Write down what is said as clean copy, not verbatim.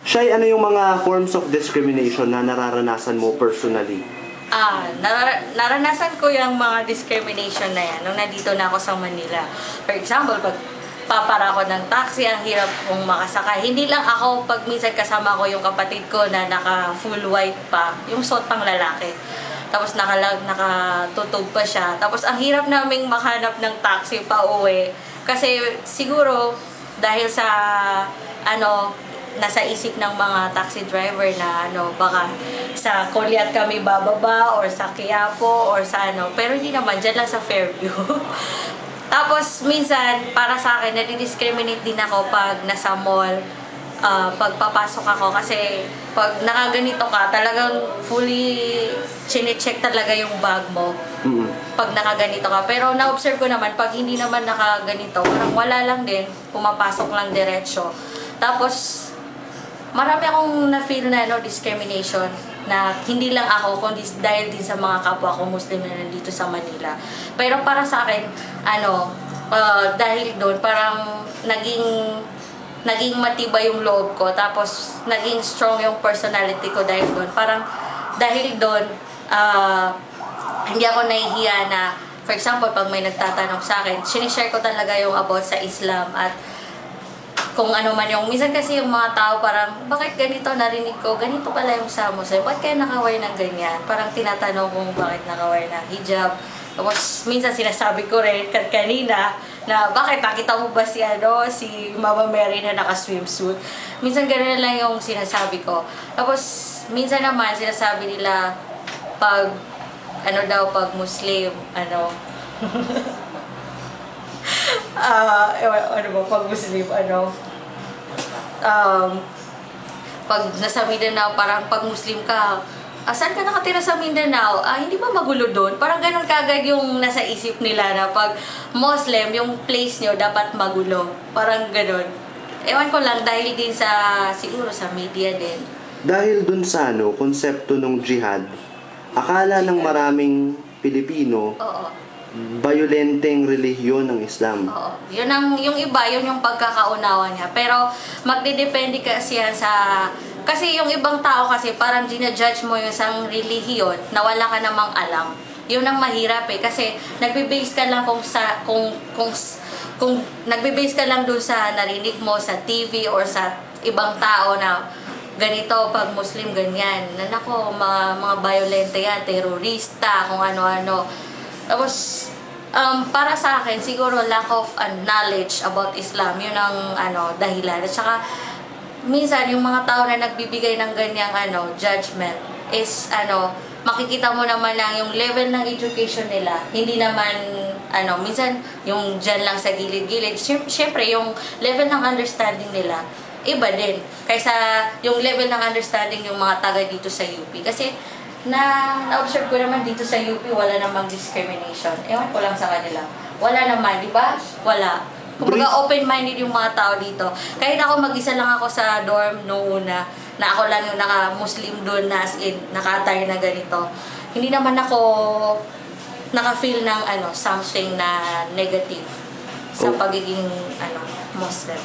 Shai, ano yung mga forms of discrimination na nararanasan mo personally? Naranasan ko yung mga discrimination na yan nung nandito na ako sa Manila. For example, pag papara ako ng taxi, ang hirap kong makasakay. Hindi lang ako, pag minsan kasama ko yung kapatid ko na naka full white pa, yung suot pang lalaki. Tapos nakatutog pa siya. Tapos ang hirap naming makahanap ng taxi pa uwi. Kasi siguro, dahil sa nasa isip ng mga taxi driver na baka sa Colyat kami bababa or sa Quiapo or sa pero hindi naman, dyan lang sa Fairview. Tapos minsan para sa akin nadi-discriminate din ako pag nasa mall, pag papasok ako kasi pag nakaganito ka talagang fully chine-check talaga yung bag mo. Pag nakaganito ka, pero na-observe ko naman pag hindi naman nakaganito parang wala lang din, pumapasok lang diretso. Tapos marami akong na-feel na discrimination na hindi lang ako kundi dahil din sa mga kapwa ko Muslim na nandito sa Manila. Pero para sa akin, dahil doon parang naging matibay yung loob ko, tapos naging strong yung personality ko dahil doon. Parang dahil doon, hindi ako nahihiya na, for example, pag may nagtatanong sa akin, sinishare ko talaga yung about sa Islam at kung ano man yung, minsan kasi yung mga tao parang, bakit ganito narinig ko, ganito pala yung sa Muslim, bakit kaya nakaway ng ganyan? Parang tinatanong kung bakit nakaway ng hijab. Tapos minsan sinasabi ko rin kanina na bakit nakita mo ba si Mama Mary na naka-swimsuit? Minsan gano'n lang yung sinasabi ko. Tapos minsan naman sinasabi nila pag pag Muslim, pag Muslim, pag nasa Mindanao, parang pag Muslim ka, saan ka nakatira sa Mindanao? Hindi ba magulo doon? Parang ganun kagad yung nasa isip nila na pag Muslim, yung place nyo dapat magulo. Parang ganun. Ewan ko lang, dahil din siguro sa media din. Dahil dun sa konsepto ng jihad, akala ng maraming Pilipino, bayolenteng relihiyon ng Islam. Oo. Yung iba, yun yung pagkakaunawa niya. Pero magdedepende kasi yan kasi yung ibang tao kasi parang ginajudge mo yung isang relihiyon na wala ka namang alam. Yun ang mahirap kasi nagbe-base ka lang kung nagbe-base ka lang dun sa narinig mo sa TV or sa ibang tao na ganito pag Muslim ganyan. Nako, mga violente yan, terorista, kung ano-ano. Tapos, para sa akin, siguro lack of knowledge about Islam, yun ang dahilan. At saka, minsan, yung mga tao na nagbibigay ng ganyang judgment is, makikita mo naman lang yung level ng education nila. Hindi naman, minsan, yung dyan lang sa gilid-gilid. Siyempre, yung level ng understanding nila, iba din. Kaysa yung level ng understanding yung mga taga dito sa UP. Kasi, na-observe ko naman dito sa UP, wala namang discrimination. Ewan ko lang sa kanila. Wala naman, di ba? Wala. Kumbaga open-minded yung mga tao dito. Kahit ako mag-isa lang ako sa dorm noong una, na ako lang yung naka-Muslim doon na as in, naka-attire na ganito. Hindi naman ako naka-feel ng something na negative sa pagiging Muslim.